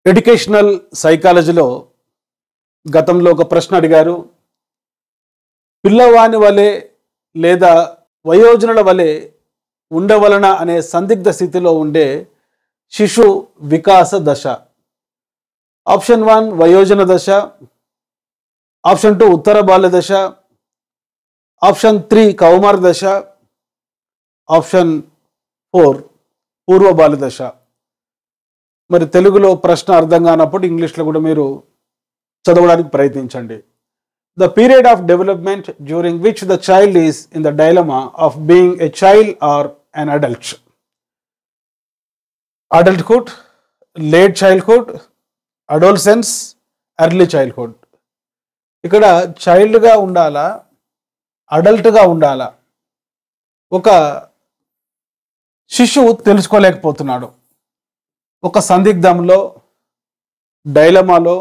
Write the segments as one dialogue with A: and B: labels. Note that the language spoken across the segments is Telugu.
A: ఎడ్యుకేషనల్ సైకాలజీలో గతంలో ఒక ప్రశ్న అడిగారు. పిల్లవాని వలె లేదా వయోజనుల వలె ఉండవలన అనే సందిగ్ధ స్థితిలో ఉండే శిశు వికాస దశ. ఆప్షన్ 1 వయోజన దశ, ఆప్షన్ 2 ఉత్తర బాల్య దశ, ఆప్షన్ 3 కౌమార దశ, ఆప్షన్ 4 పూర్వ బాల్య దశ. మరి తెలుగులో ప్రశ్న అర్థం కానప్పుడు ఇంగ్లీష్లో కూడా మీరు చదవడానికి ప్రయత్నించండి. The period of development during which the child is in the dilemma of being a child or an adult. Adulthood, late childhood, adolescence, early childhood. ఇక్కడ చైల్డ్గా ఉండాలా, అడల్ట్గా ఉండాలా? ఒక శిశువు తెలుసుకోలేకపోతున్నాడు. ఒక సందిగ్ధంలో, డైలమాలో,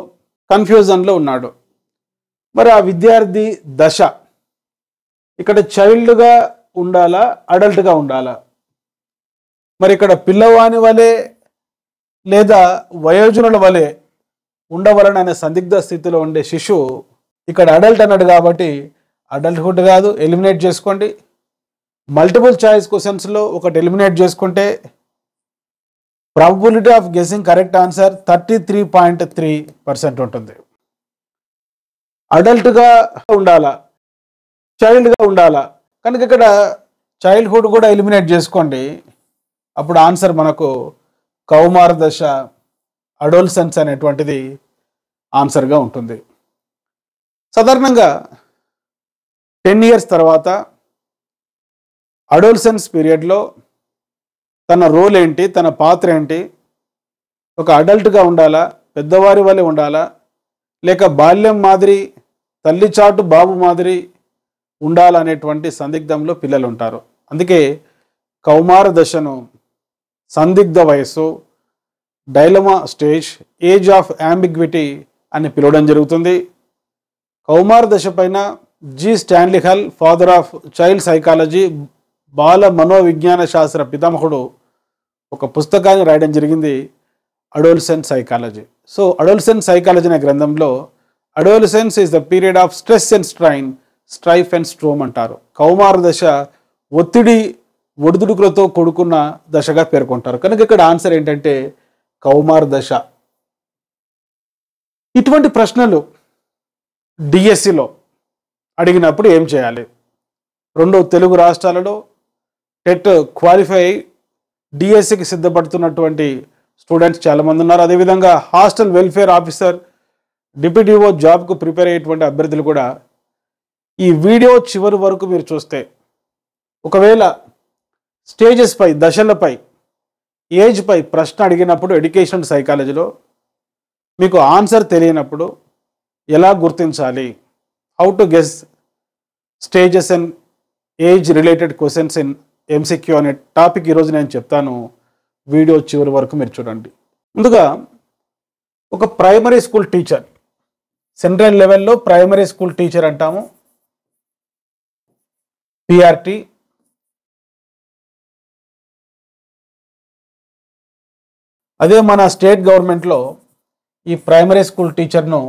A: కన్ఫ్యూజన్లో ఉన్నాడు. మరి ఆ విద్యార్థి దశ ఇక్కడ చైల్డ్గా ఉండాలా, అడల్ట్గా ఉండాలా? మరి ఇక్కడ పిల్లవాని వలె లేదా వయోజనుల వలె ఉండవలన అనే సందిగ్ధ స్థితిలో ఉండే శిశువు ఇక్కడ అడల్ట్ అన్నాడు కాబట్టి అడల్ట్హుడ్ కాదు, ఎలిమినేట్ చేసుకోండి. మల్టిపుల్ చాయిస్ క్వశ్చన్స్లో ఒకటి ఎలిమినేట్ చేసుకుంటే probability of guessing correct answer 33.3% ఉంటుంది. అడల్ట్గా ఉండాలా, చైల్డ్గా ఉండాలా? కనుక ఇక్కడ చైల్డ్హుడ్ కూడా ఎలిమినేట్ చేసుకోండి. అప్పుడు ఆన్సర్ మనకు కౌమార దశ, అడోల్సెన్స్ అనేటువంటిది ఆన్సర్గా ఉంటుంది. సాధారణంగా 10 years తర్వాత అడోల్సెన్స్ పీరియడ్లో తన రోల్ ఏంటి, తన పాత్ర ఏంటి? ఒక అడల్ట్గా ఉండాలా, పెద్దవారి వలె ఉండాలా, లేక బాల్యం మాదిరి తల్లి చాటు బాబు మాదిరి ఉండాలనేటువంటి సందిగ్ధంలో పిల్లలు ఉంటారు. అందుకే కౌమార దశను సందిగ్ధ వయస్సు, dilemma stage, age of ambiguity అని పిలవడం జరుగుతుంది. కౌమార దశ పైన G Stanley Hall, father of child psychology, బాల మనోవిజ్ఞాన శాస్త్ర పితామహుడు ఒక పుస్తకాన్ని రాయడం జరిగింది, adolescence psychology. So adolescence psychology అనే గ్రంథంలో adolescence is the period of stress and strain, strife and storm అంటారు. కౌమార దశ ఒత్తిడి ఒడిదుడుకులతో కూడుకున్న దశగా పేర్కొంటారు. కనుక ఇక్కడ ఆన్సర్ ఏంటంటే కౌమార దశ. ఇటువంటి ప్రశ్నలు డిఎస్సిలో అడిగినప్పుడు ఏం చేయాలి? 2 తెలుగు రాష్ట్రాలలో టెట్ క్వాలిఫై డిఎస్సికి సిద్ధపడుతున్నటువంటి స్టూడెంట్స్ చాలామంది ఉన్నారు. అదేవిధంగా హాస్టల్ వెల్ఫేర్ ఆఫీసర్, డిప్యూటీఓ జాబ్కు ప్రిపేర్ అయ్యేటువంటి అభ్యర్థులు కూడా ఈ వీడియో చివరి వరకు మీరు చూస్తే, ఒకవేళ స్టేజెస్ పై, దశలపై, ఏజ్ పై ప్రశ్న అడిగినప్పుడు ఎడ్యుకేషన్ సైకాలజీలో మీకు ఆన్సర్ తెలియనప్పుడు ఎలా గుర్తించాలి, how to guess stages and age related questions in MCQ అనే టాపిక్ ఈరోజు నేను చెప్తాను. వీడియో చివరి వరకు మీరు చూడండి. ముందుగా ఒక ప్రైమరీ స్కూల్ టీచర్, సెంట్రల్ లెవెల్లో ప్రైమరీ స్కూల్ టీచర్ అంటాము, పిఆర్టీ. అదే మన స్టేట్ గవర్నమెంట్లో ఈ ప్రైమరీ స్కూల్ టీచర్ను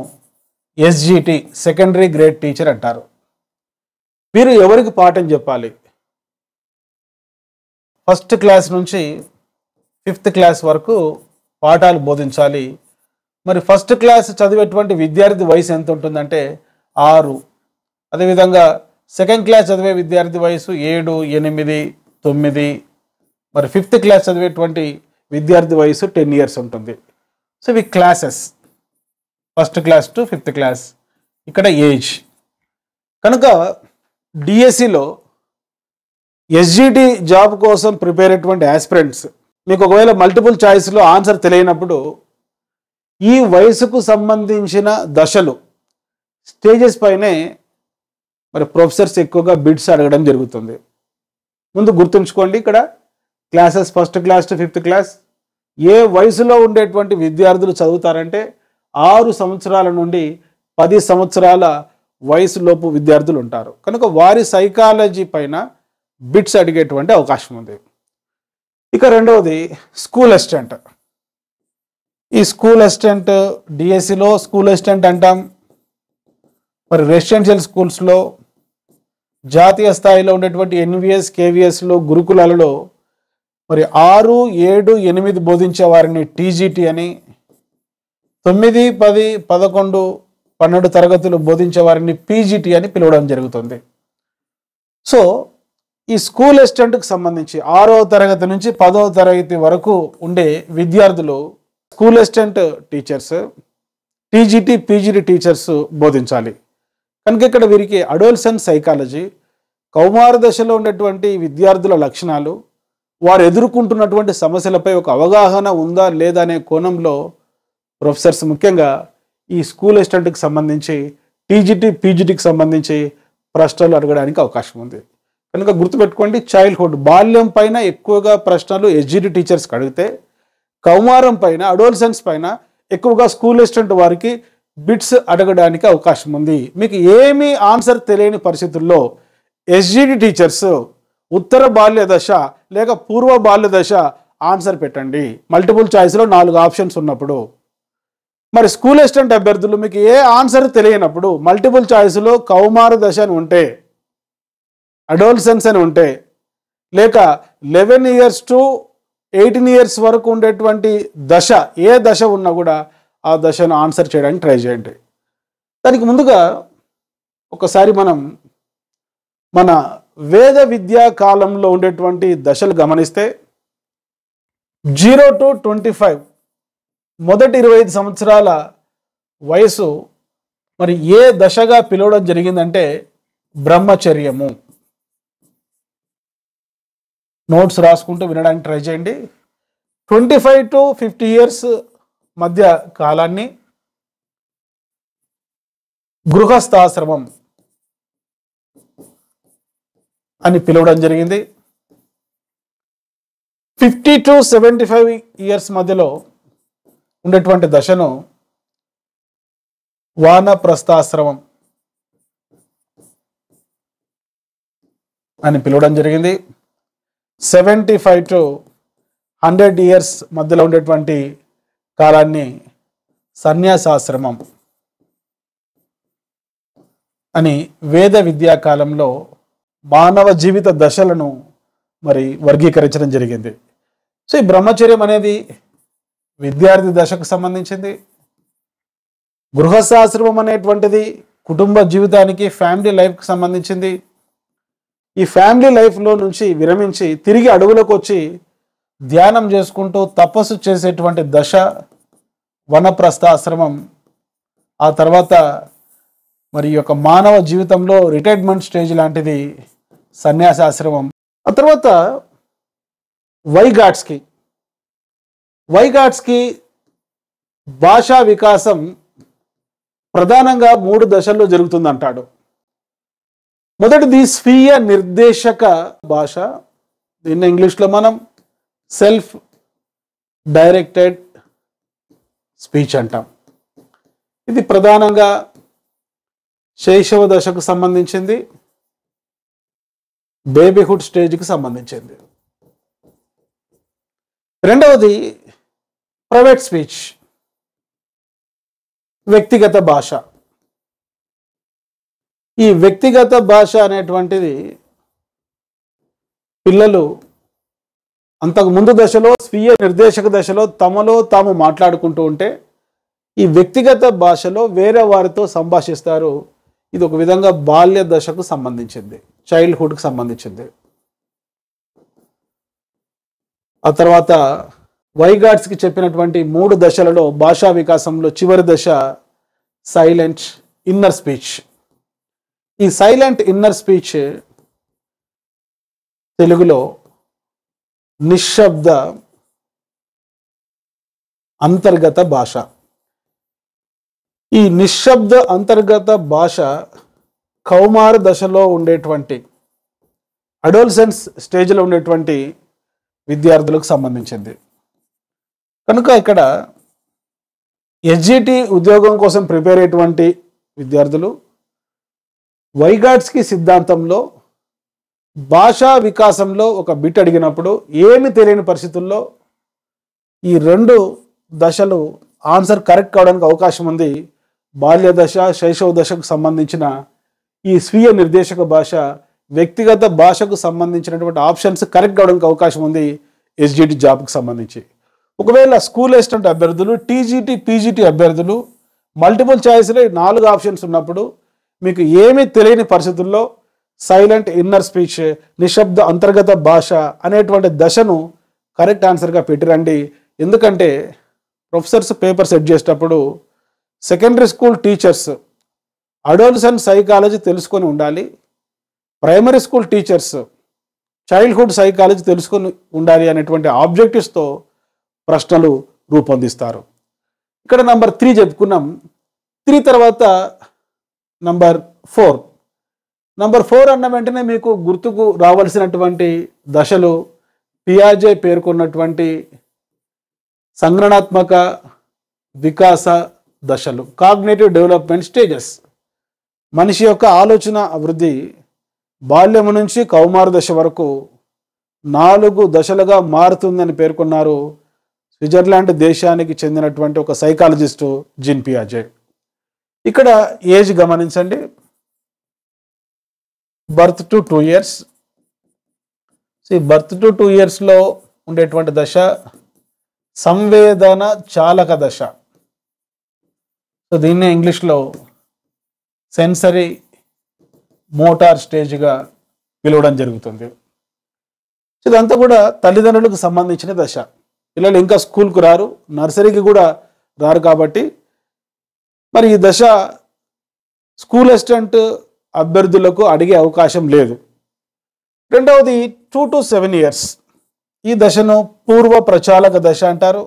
A: ఎస్జిటి, సెకండరీ గ్రేడ్ టీచర్ అంటారు. వీరు ఎవరికి పాఠం చెప్పాలి? ఫస్ట్ క్లాస్ నుంచి 5th క్లాస్ వరకు పాఠాలు బోధించాలి. మరి ఫస్ట్ క్లాస్ చదివేటువంటి విద్యార్థి వయసు ఎంత ఉంటుందంటే 6. అదేవిధంగా సెకండ్ క్లాస్ చదివే విద్యార్థి వయసు 7, 8, 9. మరి 5th క్లాస్ చదివేటువంటి విద్యార్థి వయసు 10 years ఉంటుంది. సో ఇవి classes, first class to 5th class. ఇక్కడ ఏజ్. కనుక డిఎస్సిలో ఎస్జిటి జాబ్ కోసం ప్రిపేర్ అయ్యేటువంటి ఆస్పిరెంట్స్, మీకు ఒకవేళ మల్టిపుల్ చాయిస్లో ఆన్సర్ తెలియనప్పుడు ఈ వయసుకు సంబంధించిన దశలు, స్టేజెస్ పైనే మరి ప్రొఫెసర్స్ ఎక్కువగా బిడ్స్ అడగడం జరుగుతుంది. ముందు గుర్తుంచుకోండి, ఇక్కడ classes first class to 5th class. ఏ వయసులో ఉండేటువంటి విద్యార్థులు చదువుతారంటే 6 సంవత్సరాల నుండి 10 సంవత్సరాల వయసులోపు విద్యార్థులు ఉంటారు. కనుక వారి సైకాలజీ పైన బిట్స్ అడిగేటువంటి అవకాశం ఉంది. ఇక రెండవది స్కూల్ అసిస్టెంట్. ఈ స్కూల్ అసిస్టెంట్ డిఎస్సిలో స్కూల్ అసిస్టెంట్ అంటాం. మరి రెసిడెన్షియల్ స్కూల్స్లో, జాతీయ స్థాయిలో ఉండేటువంటి ఎన్విఎస్ కేవిఎస్లో, గురుకులాలలో మరి 6, 7, 8 బోధించే వారిని టీజీటీ అని, 9, 10, 11, 12 తరగతులు బోధించే వారిని పీజీటీ అని పిలవడం జరుగుతుంది. సో ఈ స్కూల్ అసిస్టెంట్కి సంబంధించి 6వ తరగతి నుంచి 10వ తరగతి వరకు ఉండే విద్యార్థులు school assistant teachers, TGT, PGT teachers బోధించాలి. కనుక ఇక్కడ వీరికి అడోలసెంట్ సైకాలజీ, కౌమార దశలో ఉన్నటువంటి విద్యార్థుల లక్షణాలు, వారు ఎదుర్కొంటున్నటువంటి సమస్యలపై ఒక అవగాహన ఉందా లేదా అనే కోణంలో ప్రొఫెసర్స్ ముఖ్యంగా ఈ స్కూల్ అసిస్టెంట్కి సంబంధించి, టీజీటీ, పీజీటీకి సంబంధించి ప్రశ్నలు అడగడానికి అవకాశం ఉంది. కనుక గుర్తుపెట్టుకోండి, చైల్డ్హుడ్ బాల్యం పైన ఎక్కువగా ప్రశ్నలు ఎస్జిటి టీచర్స్కి అడిగితే, కౌమారం పైన, అడోలసెన్స్ పైన ఎక్కువగా స్కూల్ అసిస్టెంట్ వారికి బిట్స్ అడగడానికి అవకాశం ఉంది. మీకు ఏమీ ఆన్సర్ తెలియని పరిస్థితుల్లో ఎస్జిటి టీచర్స్ ఉత్తర బాల్య దశ లేక పూర్వ బాల్య దశ ఆన్సర్ పెట్టండి. మల్టిపుల్ చాయిస్లో 4 ఆప్షన్స్ ఉన్నప్పుడు. మరి స్కూల్ అసిస్టెంట్ అభ్యర్థులు మీకు ఏ ఆన్సర్ తెలియనప్పుడు మల్టిపుల్ చాయిస్లో కౌమార దశ అని ఉంటే, అడోలసెన్స్ అని ఉంటే, లేక 11 years to 18 years వరకు ఉండేటువంటి దశ, ఏ దశ ఉన్నా కూడా ఆ దశను ఆన్సర్ చేయడానికి ట్రై చేయండి. దానికి ముందుగా ఒకసారి మనం మన వేద విద్యా కాలంలో ఉండేటువంటి దశలు గమనిస్తే, 0 to 25 మొదటి 25 సంవత్సరాల వయసు మరి ఏ దశగా పిలవడం జరిగిందంటే బ్రహ్మచర్యము. నోట్స్ రాసుకుంటూ వినడానికి ట్రై చేయండి. 25 to 50 years మధ్య కాలాన్ని గృహస్థాశ్రమం అని పిలవడం జరిగింది. 50 to 75 years మధ్యలో ఉండేటువంటి దశను వానప్రస్థాశ్రమం అని పిలవడం జరిగింది. 75 to 100 years మధ్యలో ఉండేటువంటి కాలాన్ని సన్యాసాశ్రమం అని వేద విద్యా కాలంలో మానవ జీవిత దశలను మరి వర్గీకరించడం జరిగింది. సో ఈ బ్రహ్మచర్యం అనేది విద్యార్థి దశకు సంబంధించింది. గృహస్థాశ్రమం అనేటువంటిది కుటుంబ జీవితానికి, ఫ్యామిలీ లైఫ్కి సంబంధించింది. ఈ ఫ్యామిలీ లైఫ్లో నుంచి విరమించి తిరిగి అడవులకు వచ్చి ధ్యానం చేసుకుంటూ తపస్సు చేసేటువంటి దశ వనప్రస్థాశ్రమం. ఆ తర్వాత మరి యొక్క మానవ జీవితంలో రిటైర్మెంట్ స్టేజ్ లాంటిది సన్యాసాశ్రమం. ఆ తర్వాత వైగాట్స్కి భాషా వికాసం ప్రధానంగా 3 దశల్లో జరుగుతుందంటాడు. మొదటిది స్వీయ నిర్దేశక భాష, దీన్ని ఇంగ్లీష్లో మనం సెల్ఫ్ డైరెక్టెడ్ స్పీచ్ అంటాం. ఇది ప్రధానంగా శైశవ దశకు సంబంధించింది, బేబీహుడ్ స్టేజ్కి సంబంధించింది. రెండవది ప్రైవేట్ స్పీచ్, వ్యక్తిగత భాష. ఈ వ్యక్తిగత భాష అనేటువంటిది పిల్లలు అంతకు ముందు దశలో, స్వీయ నిర్దేశక దశలో తమలో తాము మాట్లాడుకుంటూ ఉంటే, ఈ వ్యక్తిగత భాషలో వేరే వారితో సంభాషిస్తారు. ఇది ఒక విధంగా బాల్య దశకు సంబంధించింది, చైల్డ్హుడ్కి సంబంధించింది. ఆ తర్వాత వైగాట్స్కి చెప్పినటువంటి 3 దశలలో భాషా వికాసంలో చివరి దశ సైలెంట్ ఇన్నర్ స్పీచ్. ఈ సైలెంట్ ఇన్నర్ స్పీచ్ తెలుగులో నిశ్శబ్ద అంతర్గత భాష. ఈ నిశ్శబ్ద అంతర్గత భాష కౌమార దశలో ఉండేటువంటి, అడోలసెన్స్ స్టేజ్లో ఉండేటువంటి విద్యార్థులకు సంబంధించింది. కనుక ఇక్కడ ఎస్జిటి ఉద్యోగం కోసం ప్రిపేర్ అయ్యేటువంటి విద్యార్థులు వైగాట్స్కి సిద్ధాంతంలో భాషా వికాసంలో ఒక బిట్ అడిగినప్పుడు ఏమి తెలియని పరిస్థితుల్లో ఈ 2 దశలు ఆన్సర్ కరెక్ట్ కావడానికి అవకాశం ఉంది. బాల్య దశ, శైశవ దశకు సంబంధించిన ఈ స్వీయ నిర్దేశక భాష, వ్యక్తిగత భాషకు సంబంధించినటువంటి ఆప్షన్స్ కరెక్ట్ కావడానికి అవకాశం ఉంది ఎస్జిటి జాబ్కి సంబంధించి. ఒకవేళ స్కూల్ అసిస్టెంట్ అభ్యర్థులు, టీజీటీ, పీజీటీ అభ్యర్థులు మల్టిపుల్ చాయిస్లో 4 ఆప్షన్స్ ఉన్నప్పుడు మీకు ఏమీ తెలియని పరిస్థితుల్లో సైలెంట్ ఇన్నర్ స్పీచ్, నిశ్శబ్ద అంతర్గత భాష అనేటువంటి దశను కరెక్ట్ ఆన్సర్గా పెట్టిరండి. ఎందుకంటే ప్రొఫెసర్స్ పేపర్ సెట్ చేసేటప్పుడు secondary school teachers adolescent psychology తెలుసుకొని ఉండాలి, primary school teachers childhood psychology తెలుసుకొని ఉండాలి అనేటువంటి ఆబ్జెక్టివ్స్తో ప్రశ్నలు రూపొందిస్తారు. ఇక్కడ నంబర్ 3 చెప్పుకున్నాం. 3 తర్వాత నంబర్ 4. నంబర్ 4 అన్న వెంటనే మీకు గుర్తుకు రావాల్సినటువంటి దశలు పియాజే పేర్కొన్నటువంటి సంజ్ఞానాత్మక వికాస దశలు, కాగ్నిటివ్ డెవలప్మెంట్ స్టేజెస్. మనిషి యొక్క ఆలోచన అభివృద్ధి బాల్యము నుంచి కౌమార దశ వరకు 4 దశలుగా మారుతుందని పేర్కొన్నారు స్విట్జర్లాండ్ దేశానికి చెందినటువంటి ఒక సైకాలజిస్టు జీన్ పియాజే. ఇక్కడ ఏజ్ గమనించండి, birth to 2 years. Birth to 2 yearsలో ఉండేటువంటి దశ సంవేదన చాలక దశ. దీన్నే ఇంగ్లీష్లో సెన్సరీ మోటార్ స్టేజ్గా పిలవడం జరుగుతుంది. ఇదంతా కూడా తల్లిదండ్రులకు సంబంధించిన దశ. పిల్లలు ఇంకా స్కూల్కు రారు, నర్సరీకి కూడా రారు కాబట్టి మరి ఈ దశ స్కూల్ అసిస్టెంట్ అభ్యర్థులకు అడిగే అవకాశం లేదు. రెండవది 2 to 7 years. ఈ దశను పూర్వ ప్రచాలక దశ అంటారు.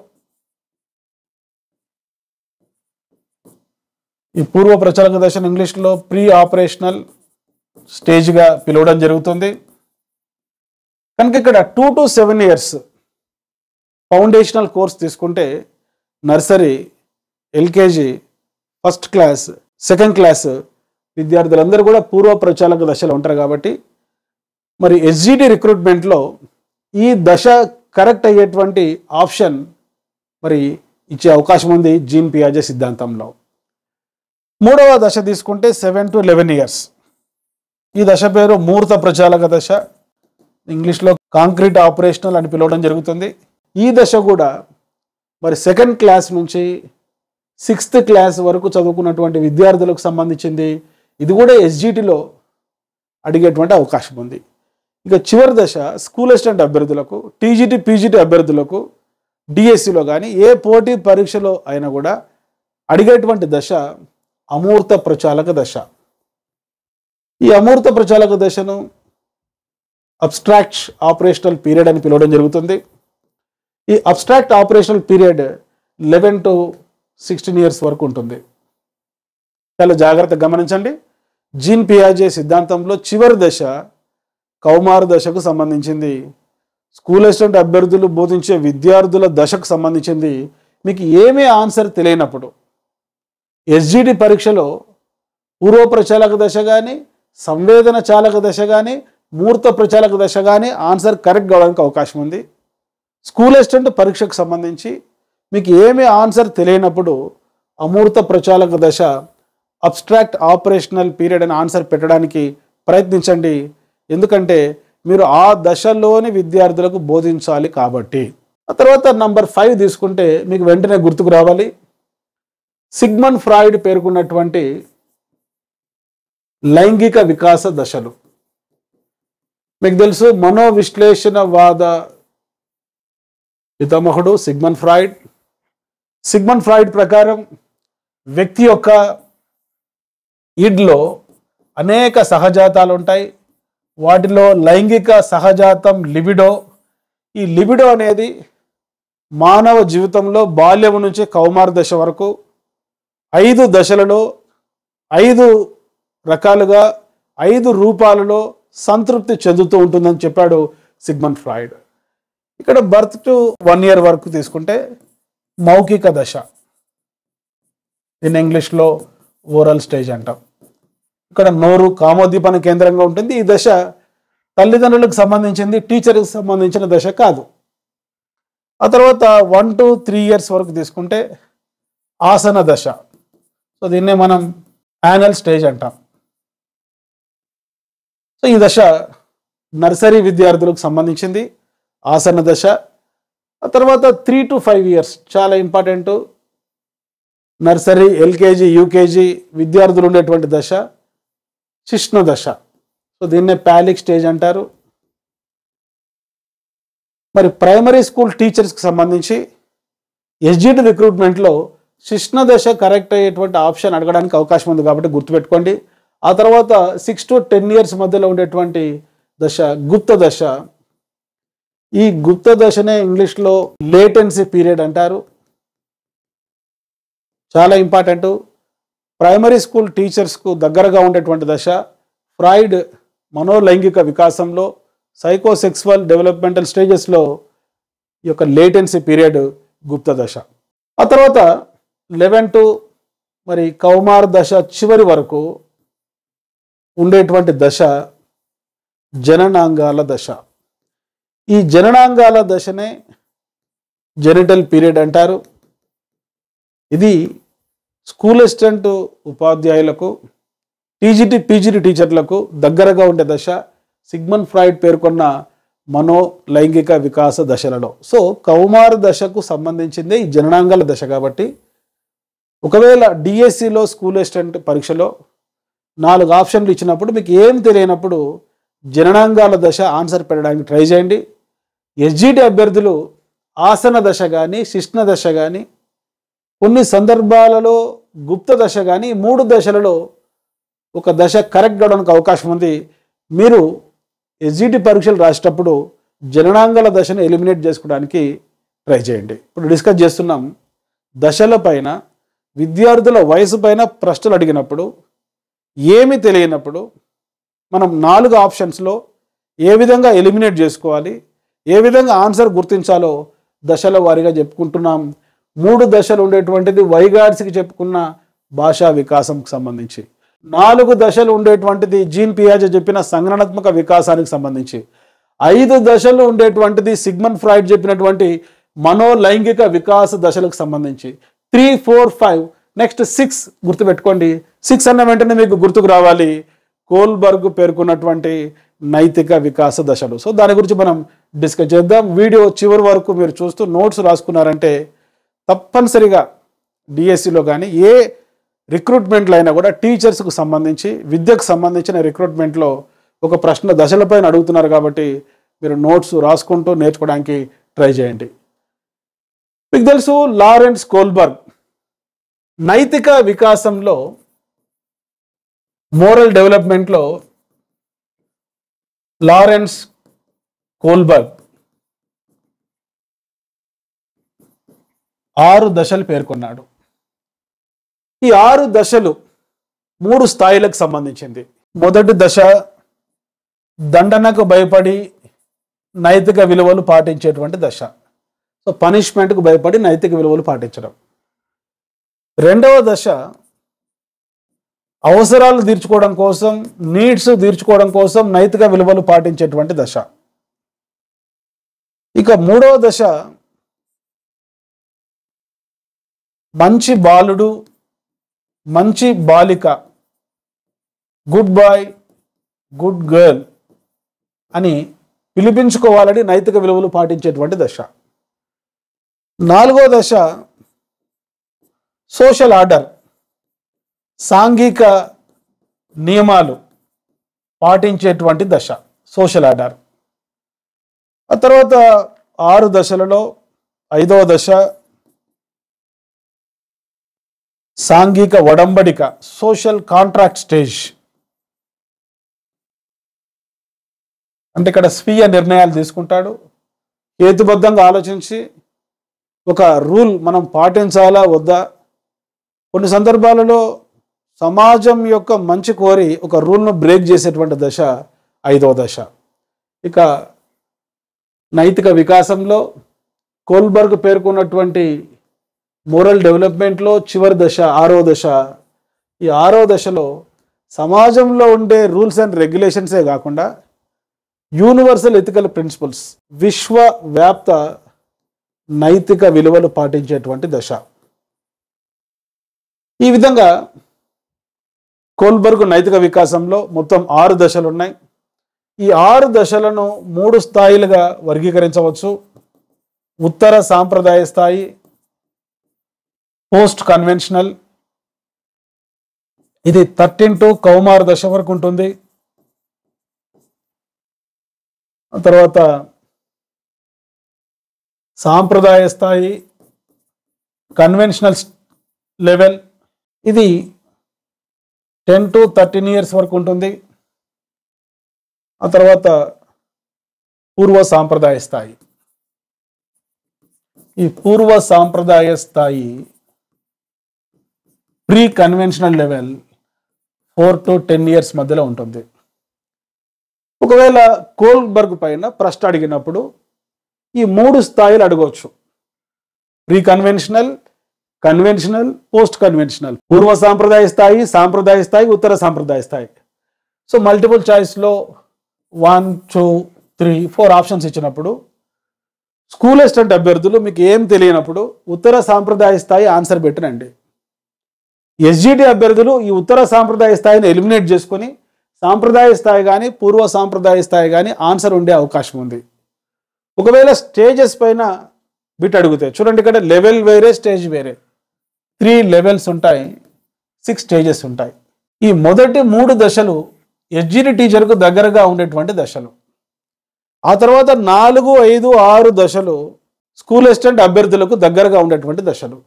A: ఈ పూర్వ ప్రచాలక దశను ఇంగ్లీష్లో ప్రీ ఆపరేషనల్ స్టేజ్గా పిలవడం జరుగుతుంది. కనుక ఇక్కడ 2 to 7 years ఫౌండేషనల్ కోర్స్ తీసుకుంటే nursery, LKG, first class, second class విద్యార్థులందరూ కూడా పూర్వ ప్రచాలక దశలో ఉంటారు. కాబట్టి మరి ఎస్జిటి రిక్రూట్మెంట్లో ఈ దశ కరెక్ట్ అయ్యేటువంటి ఆప్షన్ మరి ఇచ్చే అవకాశం ఉంది జీన్ పియాజే సిద్ధాంతంలో. మూడవ దశ తీసుకుంటే 7 to 11 years. ఈ దశ పేరు మూర్త ప్రచాలక దశ, ఇంగ్లీష్లో కాంక్రీట్ ఆపరేషనల్ అని పిలవడం జరుగుతుంది. ఈ దశ కూడా మరి సెకండ్ క్లాస్ నుంచి 6th క్లాస్ వరకు చదువుకున్నటువంటి విద్యార్థులకు సంబంధించింది. ఇది కూడా ఎస్జిటిలో అడిగేటువంటి అవకాశం ఉంది. ఇక చివరి దశ స్కూల్ అసిస్టెంట్ అభ్యర్థులకు, టీజీటీ, పీజీటీ అభ్యర్థులకు డిఎస్సిలో కానీ ఏ పోటీ పరీక్షలో అయినా కూడా అడిగేటువంటి దశ అమూర్త ప్రచాలక దశ. ఈ అమూర్త ప్రచాలక దశను అబ్స్ట్రాక్ట్ ఆపరేషనల్ పీరియడ్ అని పిలవడం జరుగుతుంది. ఈ abstract operational period 11 to 16 years వరకు ఉంటుంది. చాలా జాగ్రత్తగా గమనించండి. జీన్ పియాజే సిద్ధాంతంలో చివరి దశ కౌమార దశకు సంబంధించింది. స్కూల్ అసిస్టెంట్ అభ్యర్థులు బోధించే విద్యార్థుల దశకు సంబంధించింది. మీకు ఏమీ ఆన్సర్ తెలియనప్పుడు ఎస్జిటి పరీక్షలో పూర్వ ప్రచాలక దశ కానీ, సంవేదన చాలక దశ కానీ, మూర్త ప్రచాలక దశ కానీ ఆన్సర్ కరెక్ట్ కావడానికి అవకాశం ఉంది. స్కూల్ అసిస్టెంట్ పరీక్షకు సంబంధించి మీకు ఏమీ ఆన్సర్ తెలియనప్పుడు అమూర్త ప్రచాలక దశ, అబ్స్ట్రాక్ట్ ఆపరేషనల్ పీరియడ్ అని ఆన్సర్ పెట్టడానికి ప్రయత్నించండి. ఎందుకంటే మీరు ఆ దశలోని విద్యార్థులకు బోధించాలి కాబట్టి. ఆ తర్వాత నంబర్ 5 తీసుకుంటే మీకు వెంటనే గుర్తుకు రావాలి సిగ్మండ్ ఫ్రాయిడ్ పేర్కొన్నటువంటి లైంగిక వికాస దశలు. మీకు తెలుసు మనోవిశ్లేషణవాద పితామహుడు సిగ్మండ్ ఫ్రాయిడ్. సిగ్మండ్ ఫ్రాయిడ్ ప్రకారం వ్యక్తి యొక్క ఇడ్లో అనేక సహజాతాలు ఉంటాయి. వాటిలో లైంగిక సహజాతం లిబిడో. ఈ లిబిడో అనేది మానవ జీవితంలో బాల్యం నుంచి కౌమార దశ వరకు 5 దశలలో 5 రకాలుగా 5 రూపాలలో సంతృప్తి చెందుతూ ఉంటుందని చెప్పాడు సిగ్మండ్ ఫ్రాయిడ్. ఇక్కడ బర్త్ టు 1 year వరకు తీసుకుంటే మౌఖిక దశ, దీన్ని ఇంగ్లీష్లో ఓరల్ స్టేజ్ అంటాం. ఇక్కడ నోరు కామోద్దీపన కేంద్రంగా ఉంటుంది. ఈ దశ తల్లిదండ్రులకు సంబంధించింది, టీచర్కి సంబంధించిన దశ కాదు. ఆ తర్వాత 1 to 3 years వరకు తీసుకుంటే ఆసన దశ. సో దీన్నే మనం యానల్ స్టేజ్ అంటాం. సో ఈ దశ నర్సరీ విద్యార్థులకు సంబంధించింది, ఆసన దశ. ఆ తర్వాత 3 to 5 years చాలా ఇంపార్టెంట్. నర్సరీ, ఎల్కేజీ, యూకేజీ విద్యార్థులు ఉండేటువంటి దశ శిష్ణ దశ. సో దీన్నే ప్యాలిక్ స్టేజ్ అంటారు. మరి ప్రైమరీ స్కూల్ టీచర్స్కి సంబంధించి ఎస్జిటి రిక్రూట్మెంట్లో శిష్ణ దశ కరెక్ట్ అయ్యేటువంటి ఆప్షన్ అడగడానికి అవకాశం ఉంది కాబట్టి గుర్తుపెట్టుకోండి. ఆ తర్వాత 6 to 10 years మధ్యలో ఉండేటువంటి దశ గుప్త దశ. ఈ గుప్త దశనే ఇంగ్లీష్లో లేటెన్సీ పీరియడ్ అంటారు. చాలా ఇంపార్టెంట్. ప్రైమరీ స్కూల్ టీచర్స్కు దగ్గరగా ఉండేటువంటి దశ ఫ్రాయిడ్ మనోలైంగిక వికాసంలో సైకోసెక్సువల్ డెవలప్మెంటల్ స్టేజెస్లో ఈ యొక్క లేటెన్సీ పీరియడ్ గుప్త దశ. ఆ తర్వాత 11 to మరి కౌమార దశ చివరి వరకు ఉండేటువంటి దశ జననాంగాల దశ. ఈ జననాంగాల దశనే జెనిటల్ పీరియడ్ అంటారు. ఇది స్కూల్ అసిస్టెంట్ ఉపాధ్యాయులకు, టీజీటీ పీజీటీ టీచర్లకు దగ్గరగా ఉండే దశ సిగ్మండ్ ఫ్రాయిడ్ పేర్కొన్న మనో లైంగిక వికాస దశలలో. సో కౌమార దశకు సంబంధించిందే ఈ జననాంగాల దశ. కాబట్టి ఒకవేళ డిఎస్సిలో స్కూల్ అసిస్టెంట్ పరీక్షలో 4 ఆప్షన్లు ఇచ్చినప్పుడు మీకు ఏం తెలియనప్పుడు జననాంగాల దశ ఆన్సర్ పెట్టడానికి ట్రై చేయండి. ఎస్జిటి అభ్యర్థులు ఆసన దశ కానీ, శిష్ణ దశ కానీ, కొన్ని సందర్భాలలో గుప్త దశ కానీ, 3 దశలలో ఒక దశ కరెక్ట్ అవడానికి అవకాశం ఉంది. మీరు ఎస్జిటి పరీక్షలు రాసేటప్పుడు జననాంగాల దశను ఎలిమినేట్ చేసుకోవడానికి ట్రై చేయండి. ఇప్పుడు డిస్కస్ చేస్తున్నాం దశల పైన, విద్యార్థుల వయసు పైన ప్రశ్నలు అడిగినప్పుడు ఏమి తెలియనప్పుడు మనం 4 ఆప్షన్స్లో ఏ విధంగా ఎలిమినేట్ చేసుకోవాలి, ఏ విధంగా ఆన్సర్ గుర్తించాలో దశల వారీగా చెప్పుకుంటున్నాం. 3 దశలు ఉండేటువంటిది వైగాడ్స్కి చెప్పుకున్న భాషా వికాసంకి సంబంధించి, 4 దశలు ఉండేటువంటిది జీన్ పియాజే చెప్పిన సంజ్ఞానాత్మక వికాసానికి సంబంధించి, 5 దశలు ఉండేటువంటిది సిగ్మండ్ ఫ్రాయిడ్ చెప్పినటువంటి మనోలైంగిక వికాస దశలకు సంబంధించి, 3, 4, 5 నెక్స్ట్ 6 గుర్తుపెట్టుకోండి. 6 అన్న వెంటనే మీకు గుర్తుకు రావాలి కోల్బర్గ్ పేర్కొన్నటువంటి నైతిక వికాస దశలు. సో దాని గురించి మనం డిస్కస్ చేద్దాం. వీడియో చివరి వరకు మీరు చూస్తూ నోట్స్ రాసుకున్నారంటే తప్పనిసరిగా డిఎస్సిలో కానీ ఏ రిక్రూట్మెంట్లో అయినా కూడా టీచర్స్కు సంబంధించి, విద్యకు సంబంధించిన రిక్రూట్మెంట్లో ఒక ప్రశ్న దశలపైన అడుగుతున్నారు కాబట్టి మీరు నోట్స్ రాసుకుంటూ నేర్చుకోవడానికి ట్రై చేయండి. మీకు తెలుసు లారెన్స్ కోల్బర్గ్ నైతిక వికాసంలో, మోరల్ డెవలప్మెంట్లో లారెన్స్ కోల్బర్గ్ 6 దశలు పేర్కొన్నాడు. ఈ 6 దశలు 3 స్థాయిలకు సంబంధించింది. మొదటి దశ దండనకు భయపడి నైతిక విలువలు పాటించేటువంటి దశ. సో పనిష్మెంట్కు భయపడి నైతిక విలువలు పాటించడం. రెండవ దశ అవసరాలు తీర్చుకోవడం కోసం, నీడ్స్ తీర్చుకోవడం కోసం నైతిక విలువలు పాటించేటువంటి దశ. ఇక 3వ దశ మంచి బాలుడు, మంచి బాలిక, గుడ్ బాయ్, గుడ్ గర్ల్ అని పిలిపించుకోవాలని నైతిక విలువలు పాటించేటువంటి దశ. 4వ దశ సోషల్ ఆర్డర్, సాంఘిక నియమాలు పాటించేటువంటి దశ, సోషల్ ఆర్డర్. ఆ తర్వాత 6 దశలలో 5వ దశ సాంఘిక ఒడంబడిక, సోషల్ కాంట్రాక్ట్ స్టేజ్. అంటే ఇక్కడ స్వీయ నిర్ణయాలు తీసుకుంటాడు, హేతుబద్ధంగా ఆలోచించి ఒక రూల్ మనం పాటించాలా వద్దా. కొన్ని సందర్భాలలో సమాజం యొక్క మంచి కోరి ఒక రూల్ను బ్రేక్ చేసేటువంటి దశ 5వ దశ. ఇక నైతిక వికాసంలో కోల్బర్గ్ పేర్కొన్నటువంటి మోరల్ డెవలప్మెంట్లో చివరి దశ 6వ దశ. ఈ 6వ దశలో సమాజంలో ఉండే రూల్స్ అండ్ రెగ్యులేషన్సే కాకుండా యూనివర్సల్ ఎథికల్ ప్రిన్సిపల్స్, విశ్వవ్యాప్త నైతిక విలువలు పాటించేటువంటి దశ. ఈ విధంగా కోల్బర్గ్ నైతిక వికాసంలో మొత్తం 6 దశలు ఉన్నాయి. ఈ 6 దశలను 3 స్థాయిలుగా వర్గీకరించవచ్చు. ఉత్తర సాంప్రదాయ స్థాయి, పోస్ట్ కన్వెన్షనల్, ఇది 13 కౌమార దశ వరకు ఉంటుంది. తర్వాత సాంప్రదాయ స్థాయి, కన్వెన్షనల్ లెవెల్, ఇది 10 to 13 ఇయర్స్ వరకు ఉంటుంది. ఆ తర్వాత పూర్వ సాంప్రదాయ స్థాయి. ఈ పూర్వ సాంప్రదాయ స్థాయి pre conventional level 4 to 10 years మధ్యలో ఉంటుంది. ఒకవేళ కోల్బర్గ్ పైన ప్రశ్న అడిగినప్పుడు ఈ 3 స్థాయిలు అడగవచ్చు. Pre conventional, conventional, post conventional, పూర్వ సాంప్రదాయ స్థాయి, సాంప్రదాయ స్థాయి, ఉత్తర సాంప్రదాయ స్థాయి. సో మల్టిపుల్ చాయిస్లో 1, 2, 3, 4 ఆప్షన్స్ ఇచ్చినప్పుడు స్కూల్ అసిస్టెంట్ అభ్యర్థులు మీకు ఏం తెలియనప్పుడు ఉత్తర సాంప్రదాయ స్థాయి ఆన్సర్ పెట్టినండి. ఎస్జిటి అభ్యర్థులు ఈ ఉత్తర సాంప్రదాయ స్థాయిని ఎలిమినేట్ చేసుకొని సాంప్రదాయ స్థాయి కానీ పూర్వ సాంప్రదాయ స్థాయి కానీ ఆన్సర్ ఉండే అవకాశం ఉంది. ఒకవేళ స్టేజెస్ పైన బిట్ అడుగుతాయి. చూడండి, ఇక్కడ లెవెల్ వేరే, స్టేజ్ వేరే. 3 లెవెల్స్ ఉంటాయి, 6 స్టేజెస్ ఉంటాయి. ఈ మొదటి 3 దశలు ఎస్జిటి టీచర్కు దగ్గరగా ఉండేటువంటి దశలు. ఆ తర్వాత 4, 5, 6 దశలు స్కూల్ అసిస్టెంట్ అభ్యర్థులకు దగ్గరగా ఉండేటువంటి దశలు.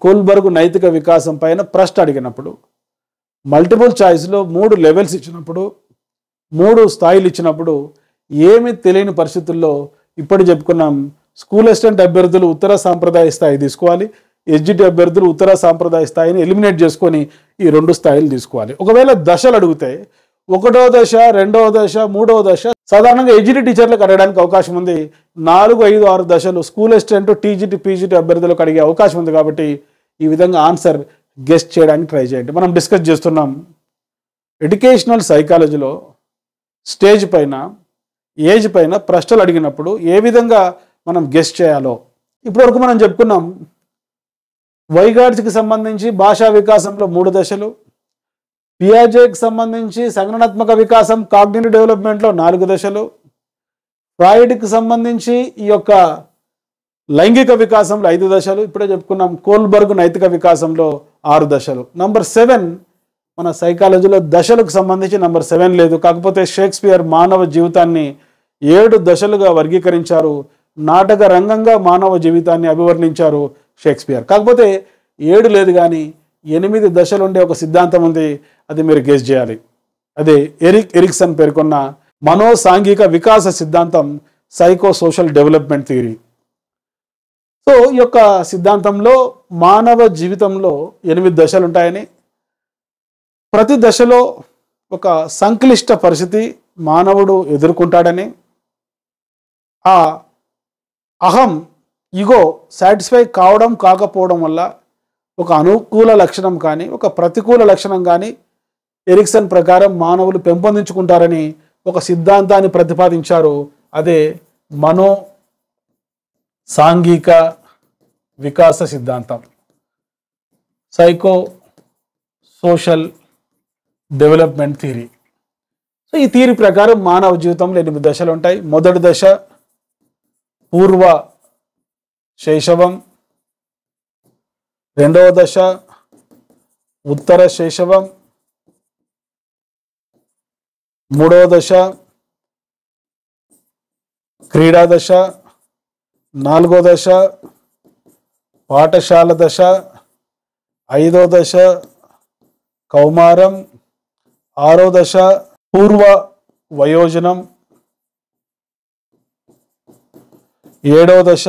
A: కోల్బర్గ్ నైతిక వికాసం పైన ప్రశ్న అడిగినప్పుడు మల్టిపుల్ చాయిస్లో 3 లెవెల్స్ ఇచ్చినప్పుడు, 3 స్థాయిలు ఇచ్చినప్పుడు ఏమి తెలియని పరిస్థితుల్లో ఇప్పుడు చెప్పుకున్నాం, స్కూల్ అసిస్టెంట్ అభ్యర్థులు ఉత్తర సాంప్రదాయ స్థాయి తీసుకోవాలి, ఎస్జిటి అభ్యర్థులు ఉత్తర సాంప్రదాయ స్థాయిని ఎలిమినేట్ చేసుకొని ఈ 2 స్థాయిలు తీసుకోవాలి. ఒకవేళ దశలు అడిగితే 1వ దశ, 2వ దశ, 3వ దశ సాధారణంగా ఎస్జిటి టీచర్లకు అడగడానికి అవకాశం ఉంది. 4, 5, 6 దశలు స్కూల్ అసిస్టెంట్, టీజిటి, పీజిటి అభ్యర్థులకు అడిగే అవకాశం ఉంది. కాబట్టి ఈ విధంగా ఆన్సర్ గెస్ట్ చేయడానికి ట్రై చేయండి. మనం డిస్కస్ చేస్తున్నాం ఎడ్యుకేషనల్ సైకాలజీలో స్టేజ్ పైన, ఏజ్ పైన ప్రశ్నలు అడిగినప్పుడు ఏ విధంగా మనం గెస్ట్ చేయాలో. ఇప్పటివరకు మనం చెప్పుకున్నాం వైగాట్స్కి సంబంధించి భాషా వికాసంలో 3 దశలు, పియాజేకి సంబంధించి సంజ్ఞానాత్మక వికాసం కాగ్నిటివ్ డెవలప్మెంట్లో 4 దశలు, ఫ్రాయిడ్కి సంబంధించి ఈ యొక్క లైంగిక వికాసంలో 5 దశలు, ఇప్పుడే చెప్పుకున్నాం కోల్బర్గ్ నైతిక వికాసంలో 6 దశలు. నంబర్ 7 మన సైకాలజీలో దశలకు సంబంధించి నంబర్ 7 లేదు. కాకపోతే షేక్స్పియర్ మానవ జీవితాన్ని 7 దశలుగా వర్గీకరించారు. నాటక రంగంగా మానవ జీవితాన్ని అభివర్ణించారు షేక్స్పియర్. కాకపోతే 7 లేదు, కానీ 8 దశలు ఉండే ఒక సిద్ధాంతం ఉంది. అది మీరు గెస్ చేయాలి. అదే ఎరిక్సన్ పేర్కొన్న మనోసాంఘిక వికాస సిద్ధాంతం, psycho social development theory. So ఈ యొక్క సిద్ధాంతంలో మానవ జీవితంలో 8 దశలు ఉంటాయని, ప్రతి దశలో ఒక సంక్లిష్ట పరిస్థితి మానవుడు ఎదుర్కొంటాడని, ఆ అహం, ఇగో సాటిస్ఫై కావడం కాకపోవడం వల్ల ఒక అనుకూల లక్షణం కానీ ఒక ప్రతికూల లక్షణం కానీ ఎరిక్సన్ ప్రకారం మానవులు పెంపొందించుకుంటారని ఒక సిద్ధాంతాన్ని ప్రతిపాదించారు. అదే మనో సాంఘిక వికాస సిద్ధాంతం, psycho social development theory. So ఈ థియరీ ప్రకారం మానవ జీవితంలో 8 దశలు ఉంటాయి. మొదటి దశ పూర్వ శైశవం, 2వ దశ ఉత్తర శైశవం, 3వ దశ క్రీడా దశ, 4వ దశ పాఠశాల దశ, 5వ దశ కౌమారం, 6వ దశ పూర్వ వయోజనం, 7వ దశ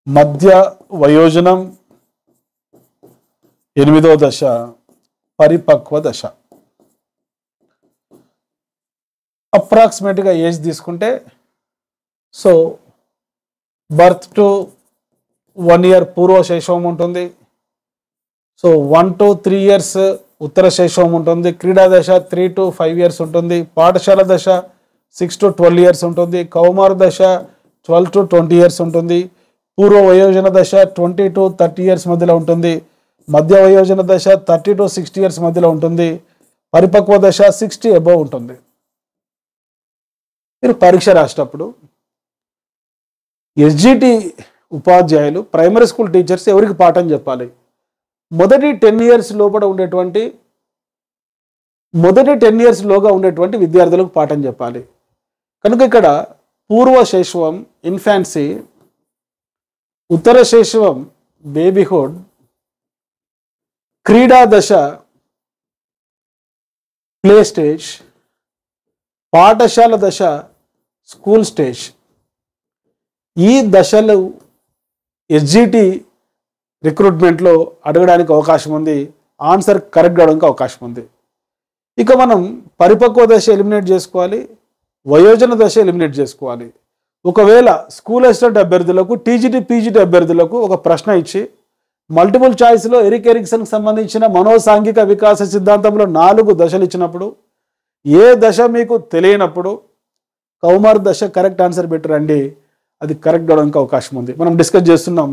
A: మధ్య వయోజనం, 8వ దశ పరిపక్వ దశ. అప్రాక్సిమేట్గా ఏజ్ తీసుకుంటే, సో బర్త్ టు 1 year పూర్వ శైశవం ఉంటుంది. సో 1 to 3 years ఉత్తర శైశవం ఉంటుంది. క్రీడా దశ 3 to 5 years ఉంటుంది. పాఠశాల దశ 6 to 12 years ఉంటుంది. కౌమార దశ 12 to 20 years ఉంటుంది. పూర్వ వయోజన దశ 20 to 30 years మధ్యలో ఉంటుంది. మధ్య వయోజన దశ 30 to 60 ఇయర్స్ మధ్యలో ఉంటుంది. పరిపక్వ దశ 60 అబోవ్ ఉంటుంది. మీరు పరీక్ష రాసేటప్పుడు ఎస్జిటి ఉపాధ్యాయులు, ప్రైమరీ స్కూల్ టీచర్స్ ఎవరికి పాఠం చెప్పాలి? మొదటి 10 ఇయర్స్ లోగా ఉండేటువంటి విద్యార్థులకు పాఠం చెప్పాలి. కనుక ఇక్కడ పూర్వ శైశవం ఇన్ఫాన్సీ, ఉత్తర శైశవం బేబీహుడ్, క్రీడా దశ ప్లే స్టేజ్, పాఠశాల దశ స్కూల్ స్టేజ్. ఈ దశలు ఎస్జిటి రిక్రూట్మెంట్లో అడగడానికి అవకాశం ఉంది. ఆన్సర్ కరెక్ట్ అవడానికి అవకాశం ఉంది. ఇక మనం పరిపక్వ దశ ఎలిమినేట్ చేసుకోవాలి, వయోజన దశ ఎలిమినేట్ చేసుకోవాలి. ఒకవేళ స్కూల్ అసిస్టెంట్ అభ్యర్థులకు, టీజీటీ పీజీటీ అభ్యర్థులకు ఒక ప్రశ్న ఇచ్చి మల్టిపుల్ చాయిస్లో ఎరిక్ ఎరిక్సన్కి సంబంధించిన మనోసాంఘిక వికాస సిద్ధాంతంలో 4 దశలు ఇచ్చినప్పుడు ఏ దశ మీకు తెలియనప్పుడు కౌమార్ దశ కరెక్ట్ ఆన్సర్ పెట్టరండి, అది కరెక్ట్ అవడానికి అవకాశం ఉంది. మనం డిస్కస్ చేస్తున్నాం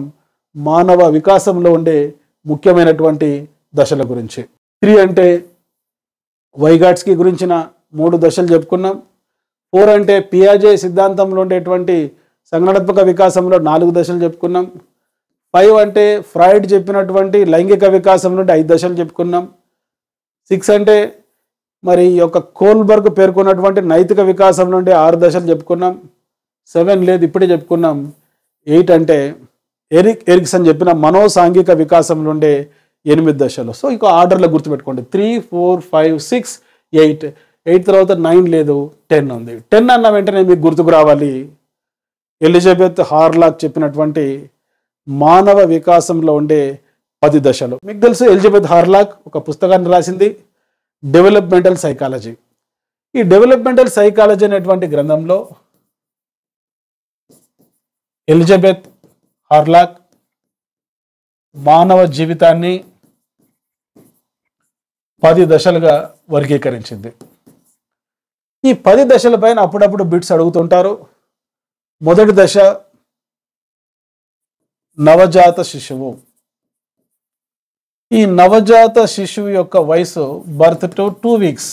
A: మానవ వికాసంలో ఉండే ముఖ్యమైనటువంటి దశల గురించి. 3 అంటే వైగాట్స్కి గురించిన 3 దశలు చెప్పుకున్నాం. 4 అంటే పియాజే సిద్ధాంతంలో ఉండేటువంటి సంజ్ఞానాత్మక వికాసంలో 4 దశలు చెప్పుకున్నాం. 5 అంటే ఫ్రాయిడ్ చెప్పినటువంటి లైంగిక వికాసం నుండి 5 దశలు చెప్పుకున్నాం. 6 అంటే మరి ఈ యొక్క కోల్బర్గ్ పేర్కొన్నటువంటి నైతిక వికాసం నుండి 6 దశలు చెప్పుకున్నాం. 7 లేదు, ఇప్పుడే చెప్పుకున్నాం. 8 అంటే ఎరిక్ ఎరిక్సన్ చెప్పిన మనోసాంఘిక వికాసం నుండే 8 దశలు. సో ఇంకో ఆర్డర్లో గుర్తుపెట్టుకోండి. 3, 4, 5, 6, 8. 8 తర్వాత 9 లేదు, 10 ఉంది. 10 అన్న వెంటనే మీకు గుర్తుకు రావాలి ఎలిజబెత్ హార్లాక్ చెప్పినటువంటి మానవ వికాసంలో ఉండే 10 దశలు. మీకు తెలుసు ఎలిజబెత్ హార్లాక్ ఒక పుస్తకాన్ని రాసింది, డెవలప్మెంటల్ సైకాలజీ. ఈ డెవలప్మెంటల్ సైకాలజీ అనేటువంటి గ్రంథంలో ఎలిజబెత్ హార్లాక్ మానవ జీవితాన్ని 10 దశలుగా వర్గీకరించింది. ఈ 10 దశల పైన అప్పుడప్పుడు బిట్స్ అడుగుతుంటారు. మొదటి దశ నవజాత శిశువు. ఈ నవజాత శిశువు యొక్క వయసు బర్త్ టు 2 వీక్స్.